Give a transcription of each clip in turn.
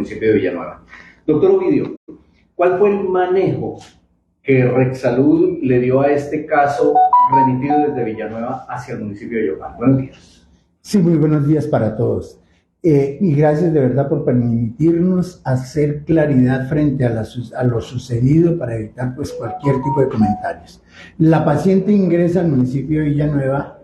municipio de Villanueva. Doctor Ovidio, ¿cuál fue el manejo que Rexsalud le dio a este caso remitido desde Villanueva hacia el municipio de Yopal? Buenos días. Sí, muy buenos días para todos. Y gracias de verdad por permitirnos hacer claridad frente a lo sucedido para evitar pues cualquier tipo de comentarios. La paciente ingresa al municipio de Villanueva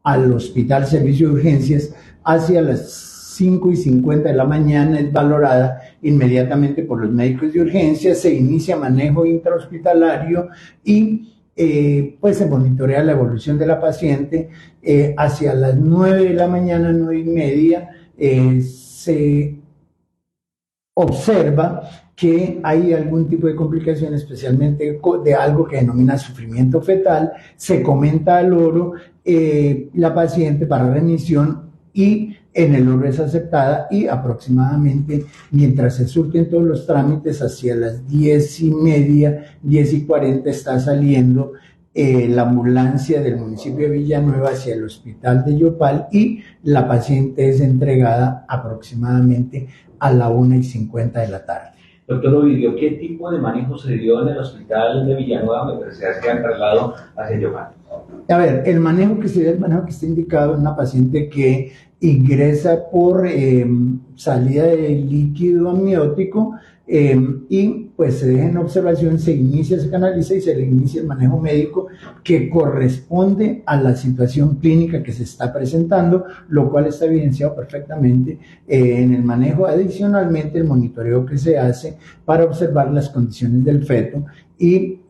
al Hospital Servicio de Urgencias hacia las 5:50 de la mañana, es valorada inmediatamente por los médicos de urgencias, se inicia manejo intrahospitalario y pues se monitorea la evolución de la paciente. Hacia las 9 de la mañana, 9:30, se observa que hay algún tipo de complicación, especialmente de algo que denomina sufrimiento fetal. Se comenta al oro, la paciente para remisión y en el oro es aceptada, y aproximadamente mientras se surten todos los trámites hacia las 10:30, 10:40 está saliendo la ambulancia del municipio de Villanueva hacia el hospital de Yopal, y la paciente es entregada aproximadamente a la 1:50 de la tarde. Doctor Ovidio, ¿qué tipo de manejo se dio en el hospital de Villanueva mientras se hacía el traslado hacia Yopal? A ver, el manejo que se dio, el manejo que está indicado en una paciente que ingresa por salida de líquido amniótico, y pues se deja en observación, se inicia, se canaliza y se le inicia el manejo médico que corresponde a la situación clínica que se está presentando, lo cual está evidenciado perfectamente en el manejo. Adicionalmente, el monitoreo que se hace para observar las condiciones del feto y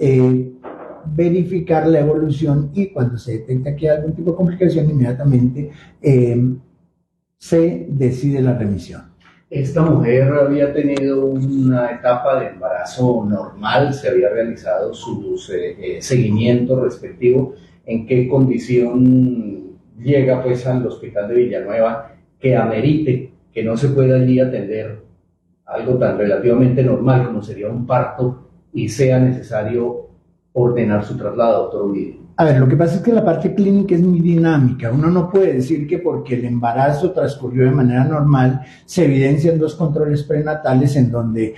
verificar la evolución, y cuando se detecta que hay algún tipo de complicación, inmediatamente se decide la remisión. Esta mujer había tenido una etapa de embarazo normal, se había realizado su seguimiento respectivo. ¿En qué condición llega pues al hospital de Villanueva que amerite que no se pueda allí atender algo tan relativamente normal como sería un parto y sea necesario ordenar su traslado, doctor Ovidio? A ver, lo que pasa es que la parte clínica es muy dinámica. Uno no puede decir que porque el embarazo transcurrió de manera normal se evidencian dos controles prenatales en donde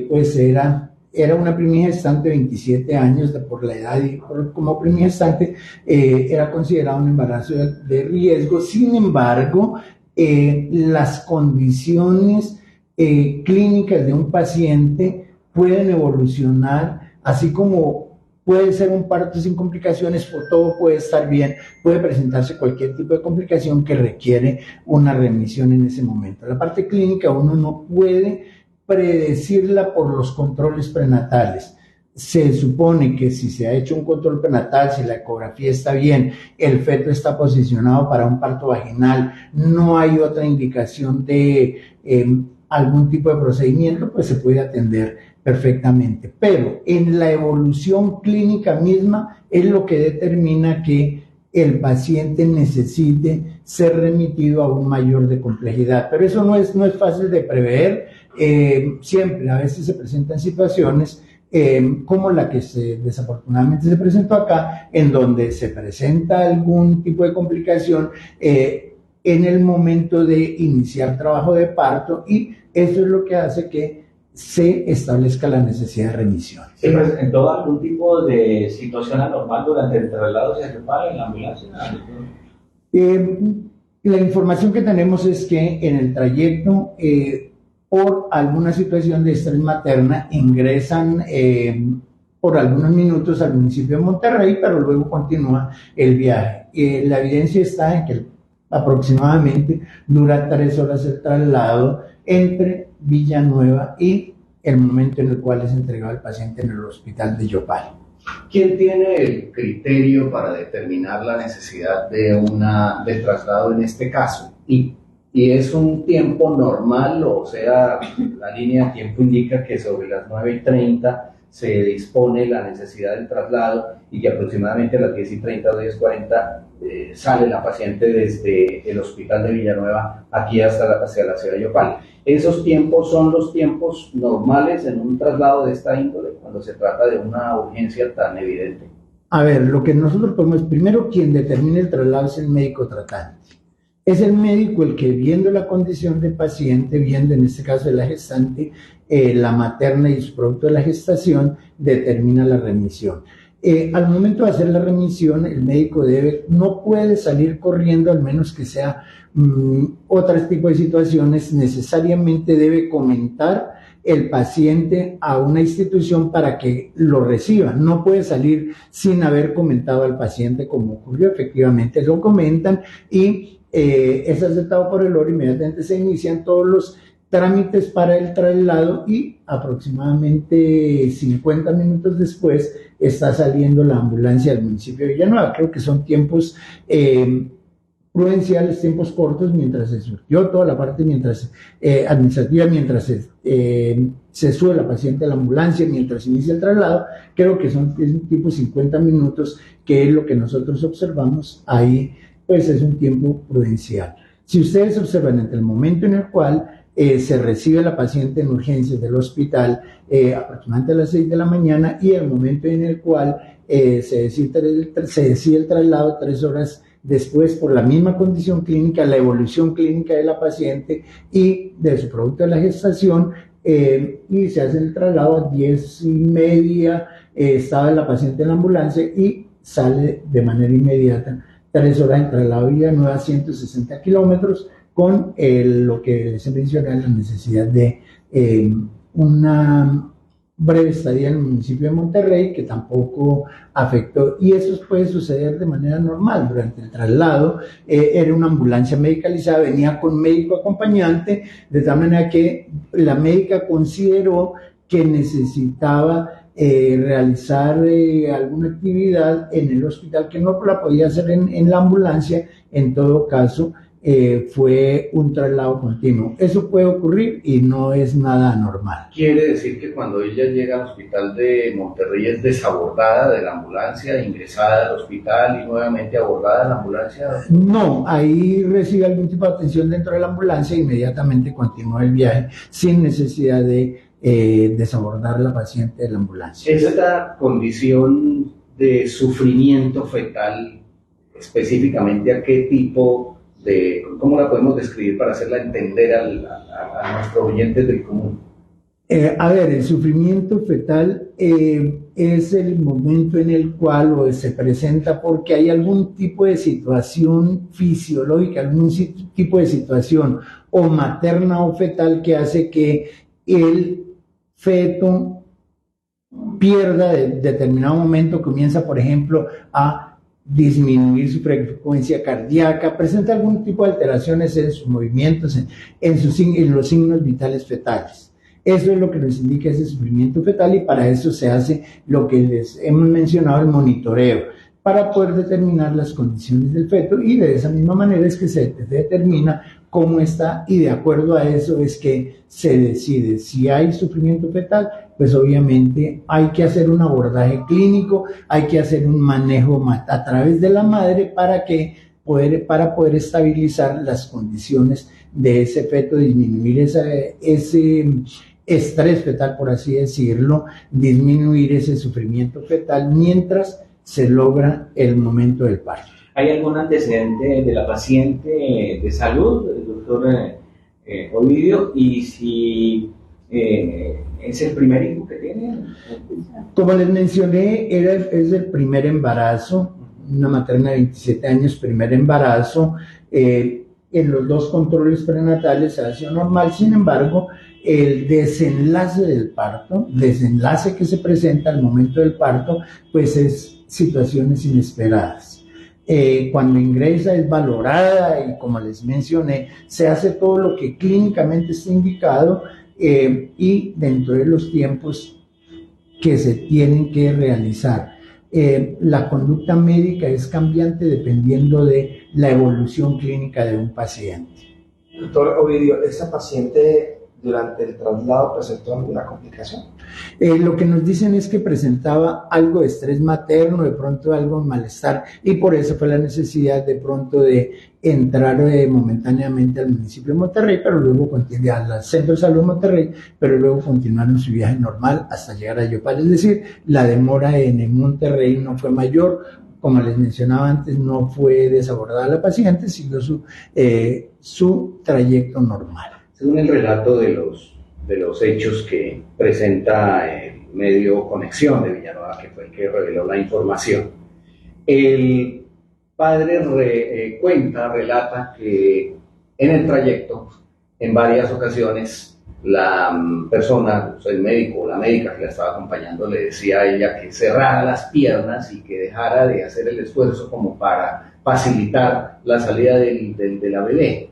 pues era una primigestante de 27 años, por la edad y como primigestante era considerado un embarazo de riesgo. Sin embargo, las condiciones clínicas de un paciente pueden evolucionar, así como puede ser un parto sin complicaciones, todo puede estar bien, puede presentarse cualquier tipo de complicación que requiere una remisión en ese momento. La parte clínica uno no puede predecirla por los controles prenatales. Se supone que si se ha hecho un control prenatal, si la ecografía está bien, el feto está posicionado para un parto vaginal, no hay otra indicación de algún tipo de procedimiento, pues se puede atender perfectamente. Pero en la evolución clínica misma es lo que determina que el paciente necesite ser remitido a un mayor de complejidad. Pero eso no es fácil de prever. Siempre, a veces se presentan situaciones como la que desafortunadamente se presentó acá, en donde se presenta algún tipo de complicación en el momento de iniciar trabajo de parto, y eso es lo que hace que se establezca la necesidad de remisión. ¿Se presentó algún tipo de situación anormal durante el traslado hacia Yopal en la ambulancia? La información que tenemos es que en el trayecto, por alguna situación de estrés materna, ingresan por algunos minutos al municipio de Monterrey, pero luego continúa el viaje. La evidencia está en que aproximadamente dura 3 horas el traslado entre Villanueva y el momento en el cual es entregado el paciente en el hospital de Yopal. ¿Quién tiene el criterio para determinar la necesidad de traslado en este caso? ¿Y es un tiempo normal, o sea, la línea de tiempo indica que sobre las 9:30 se dispone la necesidad del traslado y que aproximadamente a las 10:30 o 10:40 sale la paciente desde el hospital de Villanueva aquí hacia la ciudad de Yopal? ¿Esos tiempos son los tiempos normales en un traslado de esta índole cuando se trata de una urgencia tan evidente? A ver, lo que nosotros podemos, primero quien determina el traslado es el médico tratante. Es el médico el que, viendo la condición del paciente, viendo en este caso de la gestante, la materna y su producto de la gestación, determina la remisión. Al momento de hacer la remisión, el médico no puede salir corriendo, al menos que sea otro tipo de situaciones, necesariamente debe comentar el paciente a una institución para que lo reciba. No puede salir sin haber comentado al paciente como ocurrió. Efectivamente lo comentan y es aceptado por el OR. Inmediatamente se inician todos los trámites para el traslado y aproximadamente 50 minutos después está saliendo la ambulancia del municipio de Villanueva. Creo que son tiempos prudenciales, tiempos cortos, mientras se surgió toda la parte administrativa, mientras se sube la paciente a la ambulancia, mientras inicia el traslado. Creo que son tipo 50 minutos, que es lo que nosotros observamos ahí, pues es un tiempo prudencial. Si ustedes observan entre el momento en el cual se recibe la paciente en urgencias del hospital aproximadamente a las 6 de la mañana y el momento en el cual se decide el traslado 3 horas después, por la misma condición clínica, la evolución clínica de la paciente y de su producto de la gestación, y se hace el traslado a 10:30, estaba la paciente en la ambulancia y sale de manera inmediata, 3 horas en traslado a Villanueva, 160 kilómetros, con lo que se menciona, la necesidad de una breve estadía en el municipio de Monterrey, que tampoco afectó, y eso puede suceder de manera normal. Durante el traslado era una ambulancia medicalizada, venía con médico acompañante, de tal manera que la médica consideró que necesitaba realizar alguna actividad en el hospital que no la podía hacer en la ambulancia. En todo caso, fue un traslado continuo. Eso puede ocurrir y no es nada anormal. Quiere decir que cuando ella llega al hospital de Monterrey es desabordada de la ambulancia, ingresada al hospital y nuevamente abordada de la ambulancia. No, ahí recibe algún tipo de atención dentro de la ambulancia e inmediatamente continúa el viaje sin necesidad de desabordar la paciente de la ambulancia. Esta condición de sufrimiento fetal, específicamente a qué tipo ¿cómo la podemos describir para hacerla entender a nuestros oyentes del común? El sufrimiento fetal es el momento en el cual se presenta porque hay algún tipo de situación fisiológica, algún tipo de situación o materna o fetal que hace que el feto pierda de determinado momento, comienza, por ejemplo, a disminuir su frecuencia cardíaca, presenta algún tipo de alteraciones en sus movimientos, en los signos vitales fetales. Eso es lo que nos indica ese sufrimiento fetal y para eso se hace lo que les hemos mencionado, el monitoreo, para poder determinar las condiciones del feto y de esa misma manera es que se determina cómo está y de acuerdo a eso es que se decide si hay sufrimiento fetal, pues obviamente hay que hacer un abordaje clínico, hay que hacer un manejo a través de la madre para poder estabilizar las condiciones de ese feto, disminuir ese estrés fetal, por así decirlo, disminuir ese sufrimiento fetal mientras se logra el momento del parto. ¿Hay algún antecedente de la paciente de salud, el doctor Ovidio? Y si es el primer hijo que tiene. Como les mencioné, es el primer embarazo, una materna de 27 años, primer embarazo. En los 2 controles prenatales ha sido normal, sin embargo, el desenlace del parto, desenlace que se presenta al momento del parto, pues es situaciones inesperadas. Cuando ingresa es valorada y como les mencioné, se hace todo lo que clínicamente está indicado y dentro de los tiempos que se tienen que realizar. La conducta médica es cambiante dependiendo de la evolución clínica de un paciente. Doctor Ovidio, ¿esta paciente durante el traslado presentó alguna complicación? Lo que nos dicen es que presentaba algo de estrés materno, de pronto algo de malestar, y por eso fue la necesidad de pronto de entrar momentáneamente al municipio de Monterrey, pero luego continuar al Centro de Salud de Monterrey, pero luego continuaron su viaje normal hasta llegar a Yopal. Es decir, la demora en Monterrey no fue mayor como les mencionaba antes, no fue desabordada la paciente, sino su trayecto normal. Según el relato de los hechos que presenta el medio Conexión de Villanueva, que fue el que reveló la información, el padre relata que en el trayecto, en varias ocasiones, la persona, o sea, el médico o la médica que la estaba acompañando le decía a ella que cerrara las piernas y que dejara de hacer el esfuerzo como para facilitar la salida de la bebé.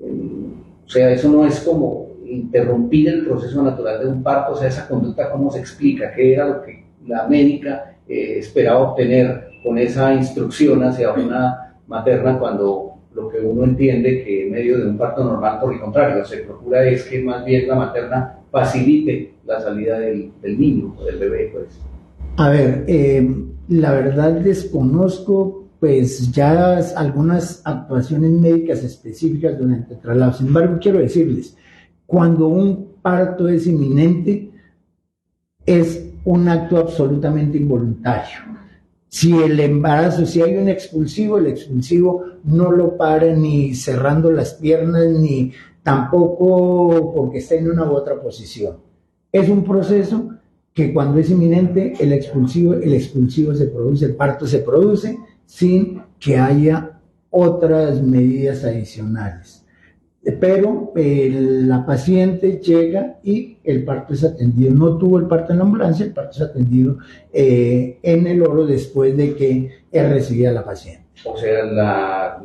O sea, eso no es como interrumpir el proceso natural de un parto. O sea, esa conducta, ¿cómo se explica? ¿Qué era lo que la médica esperaba obtener con esa instrucción hacia una materna, cuando lo que uno entiende que en medio de un parto normal, por el contrario, se procura es que más bien la materna facilite la salida del niño o del bebé, pues? A ver, la verdad desconozco pues ya algunas actuaciones médicas específicas durante el traslado. Sin embargo, quiero decirles, cuando un parto es inminente, es un acto absolutamente involuntario. Si el embarazo, si hay un expulsivo, el expulsivo no lo para ni cerrando las piernas, ni tampoco porque está en una u otra posición. Es un proceso que cuando es inminente, el expulsivo se produce, el parto se produce sin que haya otras medidas adicionales. Pero la paciente llega y el parto es atendido. No tuvo el parto en la ambulancia, el parto es atendido en el Oro después de que recibía a la paciente. O sea, la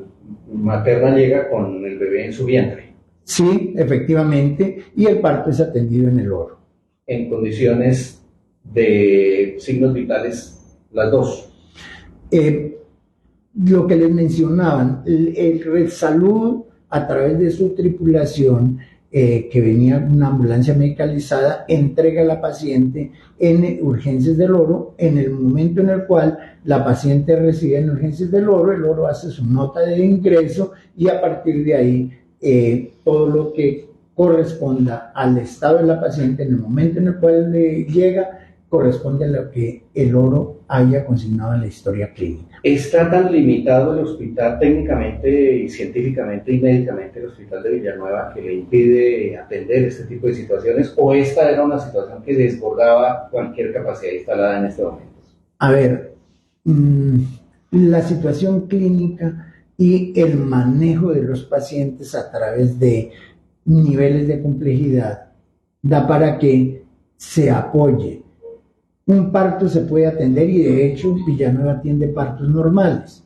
materna llega con el bebé en su vientre. Sí, efectivamente, y el parto es atendido en el Oro. En condiciones de signos vitales, las dos. Lo que les mencionaban, el Red Salud, a través de su tripulación, que venía una ambulancia medicalizada, entrega a la paciente en urgencias del Oro. En el momento en el cual la paciente recibe en urgencias del Oro, el Oro hace su nota de ingreso y a partir de ahí todo lo que corresponda al estado de la paciente en el momento en el cual llega corresponde a lo que el Oro haya consignado en la historia clínica. ¿Está tan limitado el hospital técnicamente y científicamente y médicamente, el hospital de Villanueva, que le impide atender este tipo de situaciones, o esta era una situación que desbordaba cualquier capacidad instalada en este momento? A ver, la situación clínica y el manejo de los pacientes a través de niveles de complejidad da para que se apoye. Un parto se puede atender y de hecho Villanueva atiende partos normales.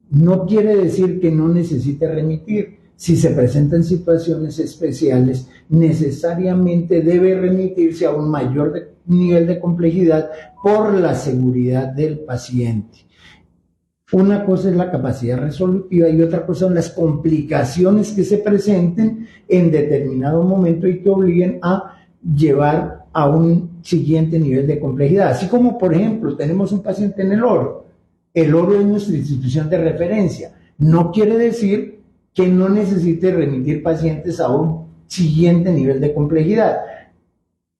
No quiere decir que no necesite remitir. Si se presentan situaciones especiales, necesariamente debe remitirse a un mayor nivel de complejidad por la seguridad del paciente. Una cosa es la capacidad resolutiva y otra cosa son las complicaciones que se presenten en determinado momento y que obliguen a llevar a un siguiente nivel de complejidad. Así como, por ejemplo, tenemos un paciente en el Oro. El Oro es nuestra institución de referencia. No quiere decir que no necesite remitir pacientes a un siguiente nivel de complejidad.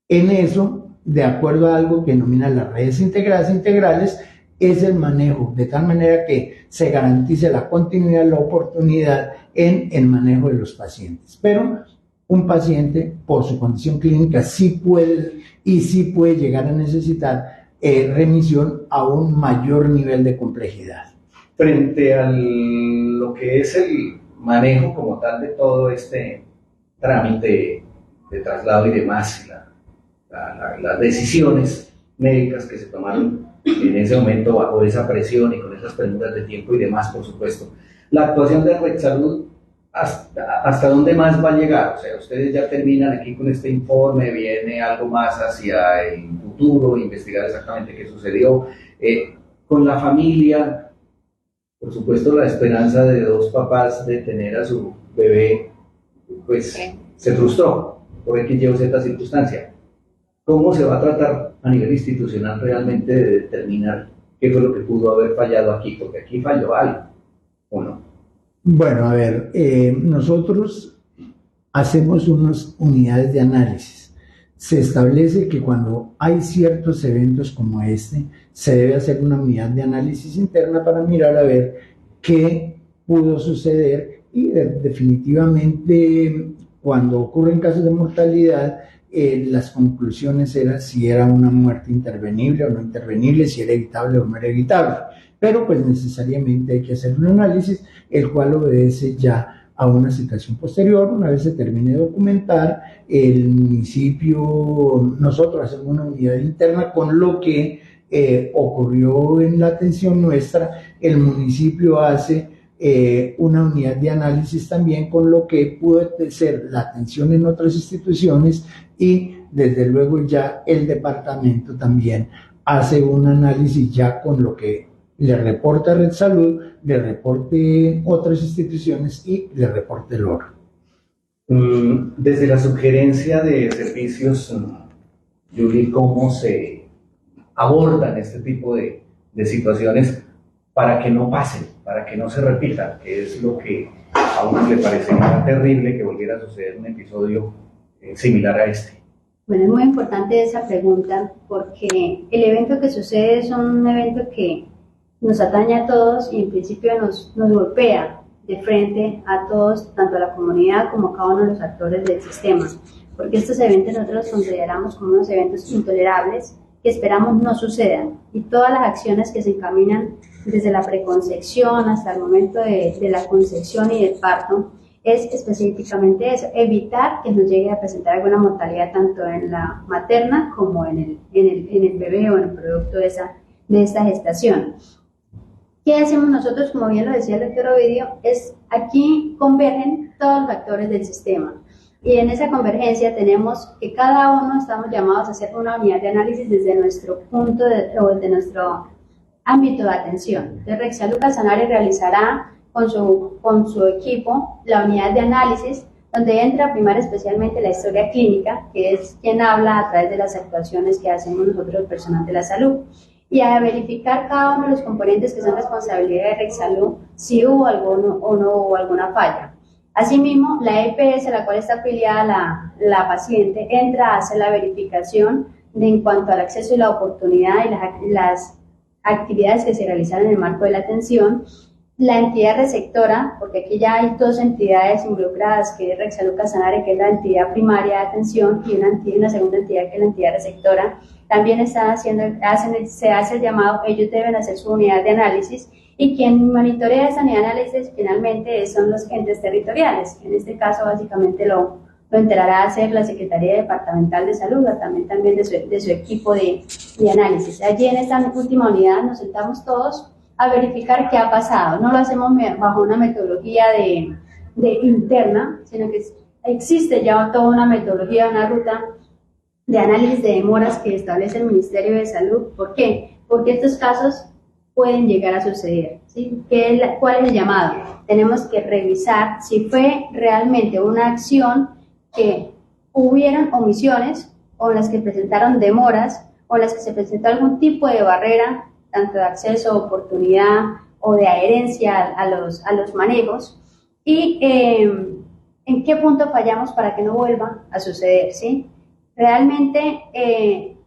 En eso, de acuerdo a algo que denomina las redes integrales, es el manejo, de tal manera que se garantice la continuidad, la oportunidad en el manejo de los pacientes. Pero un paciente, por su condición clínica, sí puede llegar a necesitar remisión a un mayor nivel de complejidad. Frente a lo que es el manejo como tal de todo este trámite de traslado y demás, las decisiones médicas que se tomaron en ese momento bajo esa presión y con esas preguntas de tiempo y demás, por supuesto, la actuación de Red Salud, ¿hasta dónde más va a llegar? O sea, ustedes ya terminan aquí con este informe, viene algo más hacia el futuro, investigar exactamente qué sucedió. Con la familia, por supuesto, la esperanza de dos papás de tener a su bebé, pues se frustró por X, Y o Z circunstancia. ¿Cómo se va a tratar a nivel institucional realmente de determinar qué fue lo que pudo haber fallado aquí? Porque aquí falló algo, ¿o no? Bueno, a ver, nosotros hacemos unas unidades de análisis se establece que cuando hay ciertos eventos como este, se debe hacer una unidad de análisis interna para mirar a ver qué pudo suceder y definitivamente cuando ocurren casos de mortalidad, las conclusiones eran si era una muerte intervenible o no intervenible, si era evitable o no era evitable. Pero pues necesariamente hay que hacer un análisis, el cual obedece ya a una situación posterior. Una vez se termine de documentar, el municipio, nosotros hacemos una unidad interna con lo que ocurrió en la atención nuestra, el municipio hace una unidad de análisis también con lo que pudo ser la atención en otras instituciones y desde luego ya el departamento también hace un análisis ya con lo que le reporta Red Salud, le reporte otras instituciones y le reporte el oro. Desde la sugerencia de servicios, Yuri, ¿cómo se abordan este tipo de situaciones para que no pasen, para que no se repitan, que es lo que a uno le parecería terrible que volviera a suceder un episodio similar a este? Bueno, es muy importante esa pregunta porque el evento que sucede es un evento que nos atañe a todos y en principio nos golpea de frente a todos, tanto a la comunidad como a cada uno de los actores del sistema, porque estos eventos nosotros los consideramos como unos eventos intolerables que esperamos no sucedan, y todas las acciones que se encaminan desde la preconcepción hasta el momento de la concepción y del parto es específicamente eso, evitar que nos llegue a presentar alguna mortalidad tanto en la materna como en el bebé o en el producto de esta gestación. ¿Qué hacemos nosotros? Como bien lo decía el doctor Ovidio, es aquí convergen todos los actores del sistema. Y en esa convergencia tenemos que cada uno estamos llamados a hacer una unidad de análisis desde nuestro punto o desde nuestro ámbito de atención. Entonces, Rexsalud Casanare realizará con su equipo la unidad de análisis, donde entra a primar especialmente la historia clínica, que es quien habla a través de las actuaciones que hacemos nosotros, el personal de la salud, y a verificar cada uno de los componentes que son responsabilidad de Rexsalud, si hubo alguno o no hubo alguna falla. Asimismo, la EPS, a la cual está afiliada la paciente, entra a hacer la verificación en cuanto al acceso y la oportunidad y las actividades que se realizan en el marco de la atención. La entidad receptora, porque aquí ya hay dos entidades involucradas, que es Rexsalud Casanare, que es la entidad primaria de atención, y una segunda entidad que es la entidad receptora, también se hace el llamado, ellos deben hacer su unidad de análisis, y quien monitorea esa unidad de análisis finalmente son los entes territoriales. En este caso, básicamente lo entrará a hacer la Secretaría Departamental de Salud, también de su equipo de análisis. Allí en esta última unidad nos sentamos todos a verificar qué ha pasado. No lo hacemos bajo una metodología de interna, sino que existe ya toda una metodología, una ruta de análisis de demoras que establece el Ministerio de Salud. ¿Por qué? Porque estos casos pueden llegar a suceder, ¿sí? ¿Cuál es el llamado? Tenemos que revisar si fue realmente una acción que hubieron omisiones o en las que presentaron demoras o en las que se presentó algún tipo de barrera, tanto de acceso, oportunidad o de adherencia a los manejos, y en qué punto fallamos para que no vuelva a suceder, ¿sí? Realmente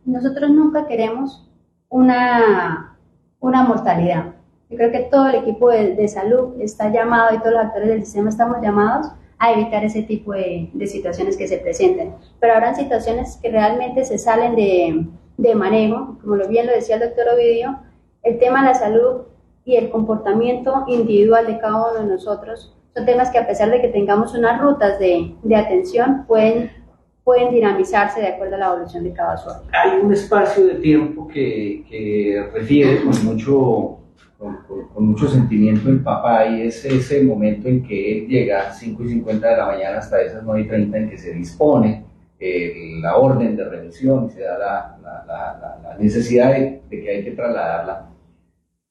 nosotros nunca queremos una mortalidad. Yo creo que todo el equipo de salud está llamado y todos los actores del sistema estamos llamados a evitar ese tipo de situaciones que se presenten. Pero habrá situaciones que realmente se salen de manejo, como bien lo decía el doctor Ovidio, el tema de la salud y el comportamiento individual de cada uno de nosotros son temas que, a pesar de que tengamos unas rutas de atención, pueden dinamizarse de acuerdo a la evolución de cada usuario. Hay un espacio de tiempo que refiere con mucho sentimiento el papá, y es ese momento en que él llega a 5:50 de la mañana hasta esas 9:30 en que se dispone la orden de revisión y se da la necesidad de que hay que trasladarla.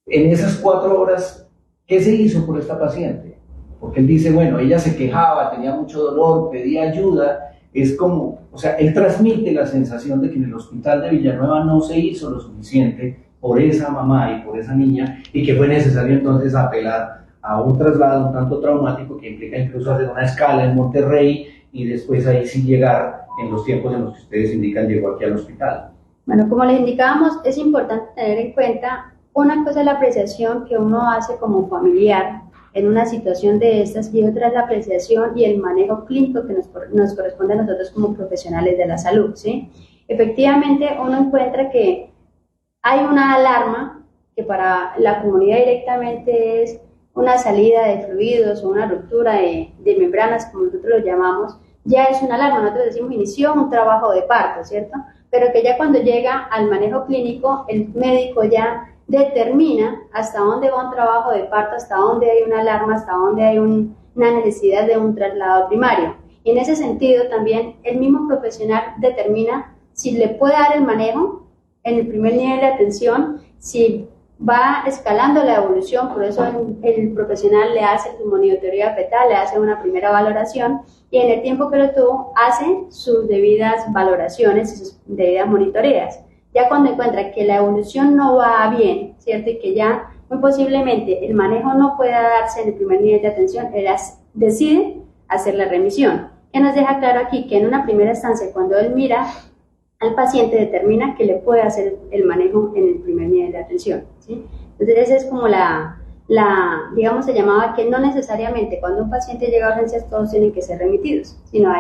En esas 4 horas, ¿qué se hizo por esta paciente? Porque él dice, bueno, ella se quejaba, tenía mucho dolor, pedía ayuda. Es como, o sea, él transmite la sensación de que en el hospital de Villanueva no se hizo lo suficiente por esa mamá y por esa niña, y que fue necesario entonces apelar a un traslado un tanto traumático que implica incluso hacer una escala en Monterrey y después ahí sí llegar en los tiempos en los que ustedes indican llegó aquí al hospital? Bueno, como les indicábamos, es importante tener en cuenta una cosa es la apreciación que uno hace como familiar en una situación de estas y otra es la apreciación y el manejo clínico que nos corresponde a nosotros como profesionales de la salud, ¿sí? Efectivamente, uno encuentra que hay una alarma que para la comunidad directamente es una salida de fluidos o una ruptura de membranas, como nosotros lo llamamos, ya es una alarma. Nosotros decimos inició un trabajo de parto, ¿cierto? Pero que ya cuando llega al manejo clínico, el médico ya determina hasta dónde va un trabajo de parto, hasta dónde hay una alarma, hasta dónde hay una necesidad de un traslado primario. Y en ese sentido también el mismo profesional determina si le puede dar el manejo en el primer nivel de atención, si va escalando la evolución, por eso el profesional le hace su monitoría fetal, le hace una primera valoración y en el tiempo que lo tuvo hace sus debidas valoraciones y sus debidas monitoreas. Ya cuando encuentra que la evolución no va bien, ¿cierto? Y que ya muy posiblemente el manejo no pueda darse en el primer nivel de atención, él decide hacer la remisión. Que nos deja claro aquí que en una primera instancia, cuando él mira al paciente, determina que le puede hacer el manejo en el primer nivel de atención, ¿sí? Entonces esa es como digamos, se llamaba que no necesariamente cuando un paciente llega a urgencias todos tienen que ser remitidos, sino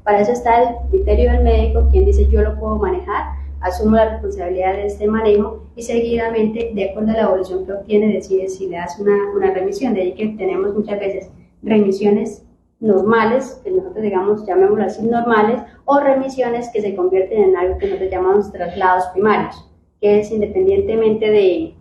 para eso está el criterio del médico, quien dice yo lo puedo manejar, asumo la responsabilidad de este manejo y seguidamente, de acuerdo a la evolución que obtiene, decide si le hace una remisión. De ahí que tenemos muchas veces remisiones normales, que nosotros digamos, llamémoslo así, normales, o remisiones que se convierten en algo que nosotros llamamos traslados primarios, que es independientemente de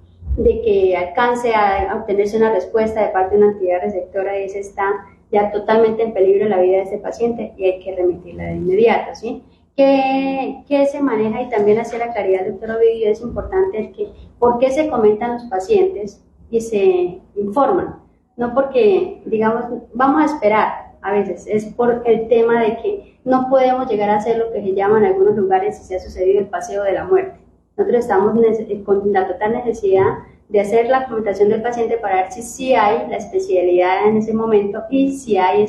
que alcance a obtenerse una respuesta de parte de una entidad receptora, y ese está ya totalmente en peligro la vida de este paciente y hay que remitirla de inmediato, ¿sí? ¿Qué se maneja? Y también hacia la claridad, doctor Ovidio, es importante por qué se comentan los pacientes y se informan. No porque, digamos, vamos a esperar, a veces, es por el tema de que no podemos llegar a hacer lo que se llama en algunos lugares, si se ha sucedido, el paseo de la muerte. Nosotros estamos con la total necesidad de hacer la comentación del paciente para ver si sí hay la especialidad en ese momento y si hay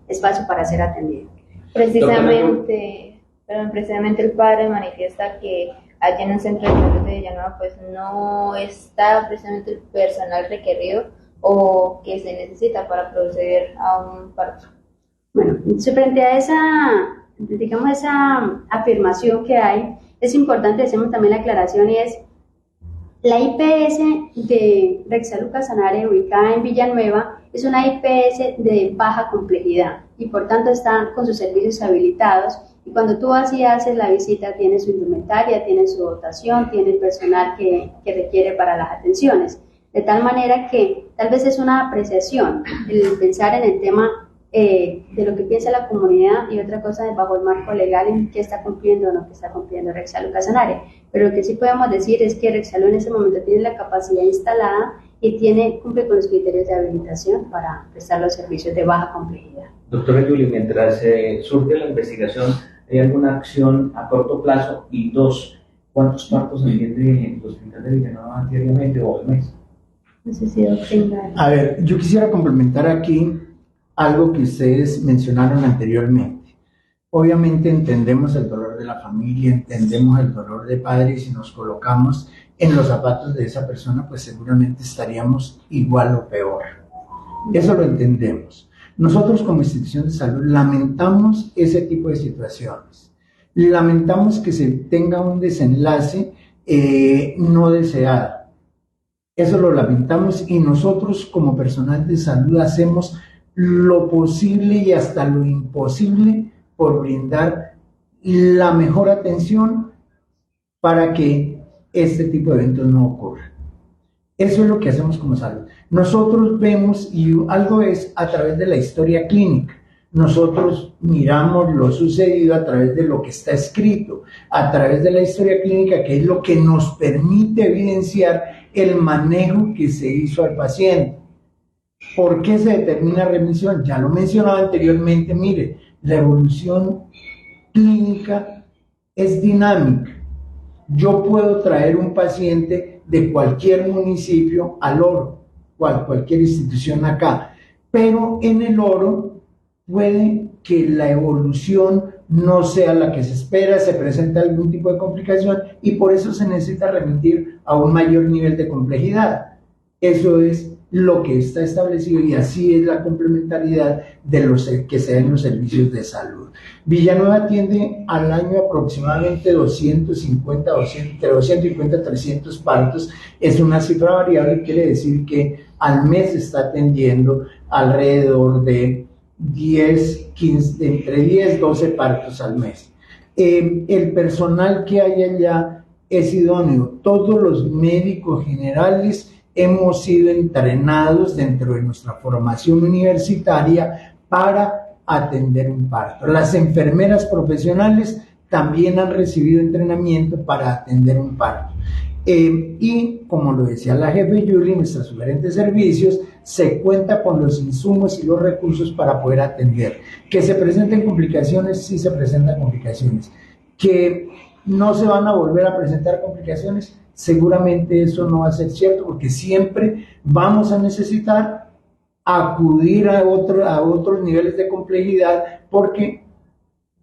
espacio para ser atendido. Precisamente el padre manifiesta que allí en el centro de salud de Villanueva pues no está precisamente el personal requerido o que se necesita para proceder a un parto. Bueno, frente a esa afirmación que hay, es importante, hacemos también la aclaración, y es la IPS de Rexalud Casanare, ubicada en Villanueva, es una IPS de baja complejidad y por tanto está con sus servicios habilitados, y cuando tú vas y haces la visita tiene su indumentaria, tiene su dotación, tiene el personal que requiere para las atenciones, de tal manera que tal vez es una apreciación el pensar en el tema de lo que piensa la comunidad y otra cosa es bajo el marco legal en qué está cumpliendo o no que está cumpliendo Rexalud Casanare. Pero lo que sí podemos decir es que Rexalud en ese momento tiene la capacidad instalada y cumple con los criterios de habilitación para prestar los servicios de baja complejidad. Doctora Yuli, mientras surge la investigación, ¿hay alguna acción a corto plazo? Y dos, ¿cuántos partos atiende el Hospital de Villanueva diariamente o al mes? No sé si tenga... A ver, yo quisiera complementar aquí algo que ustedes mencionaron anteriormente. Obviamente entendemos el dolor de la familia, entendemos el dolor de padre, y si nos colocamos en los zapatos de esa persona, pues seguramente estaríamos igual o peor. Eso lo entendemos. Nosotros como institución de salud lamentamos ese tipo de situaciones. Lamentamos que se tenga un desenlace no deseado. Eso lo lamentamos y nosotros como personal de salud hacemos lo posible y hasta lo imposible por brindar la mejor atención para que este tipo de eventos no ocurran. Eso es lo que hacemos como salud. Nosotros vemos, y algo es a través de la historia clínica, nosotros miramos lo sucedido a través de lo que está escrito, a través de la historia clínica, que es lo que nos permite evidenciar el manejo que se hizo al paciente. ¿Por qué se determina remisión? Ya lo mencionaba anteriormente, mire, la evolución clínica es dinámica. Yo puedo traer un paciente de cualquier municipio al Oro, cualquier institución acá, pero en el Oro puede que la evolución no sea la que se espera, se presenta algún tipo de complicación y por eso se necesita remitir a un mayor nivel de complejidad. Eso es lo que está establecido y así es la complementariedad de los que se dan los servicios de salud. Villanueva atiende al año aproximadamente 250 a 300 partos. Es una cifra variable, quiere decir que al mes está atendiendo alrededor de 12 partos al mes. El personal que hay allá es idóneo. Todos los médicos generales hemos sido entrenados dentro de nuestra formación universitaria para atender un parto. Las enfermeras profesionales también han recibido entrenamiento para atender un parto. Y como lo decía la jefe Yuli, nuestra sugerente de servicios, se cuenta con los insumos y los recursos para poder atender. Que se presenten complicaciones, sí se presentan complicaciones. Que no se van a volver a presentar complicaciones, seguramente eso no va a ser cierto, porque siempre vamos a necesitar acudir a otros niveles de complejidad porque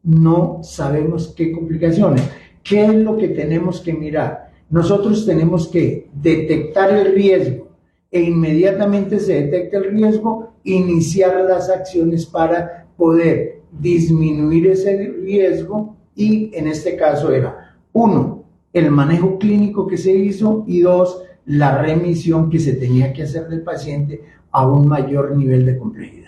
no sabemos qué complicaciones. ¿Qué es lo que tenemos que mirar? Nosotros tenemos que detectar el riesgo e inmediatamente se detecta el riesgo, iniciar las acciones para poder disminuir ese riesgo y en este caso era 1, el manejo clínico que se hizo y 2, la remisión que se tenía que hacer del paciente a un mayor nivel de complejidad.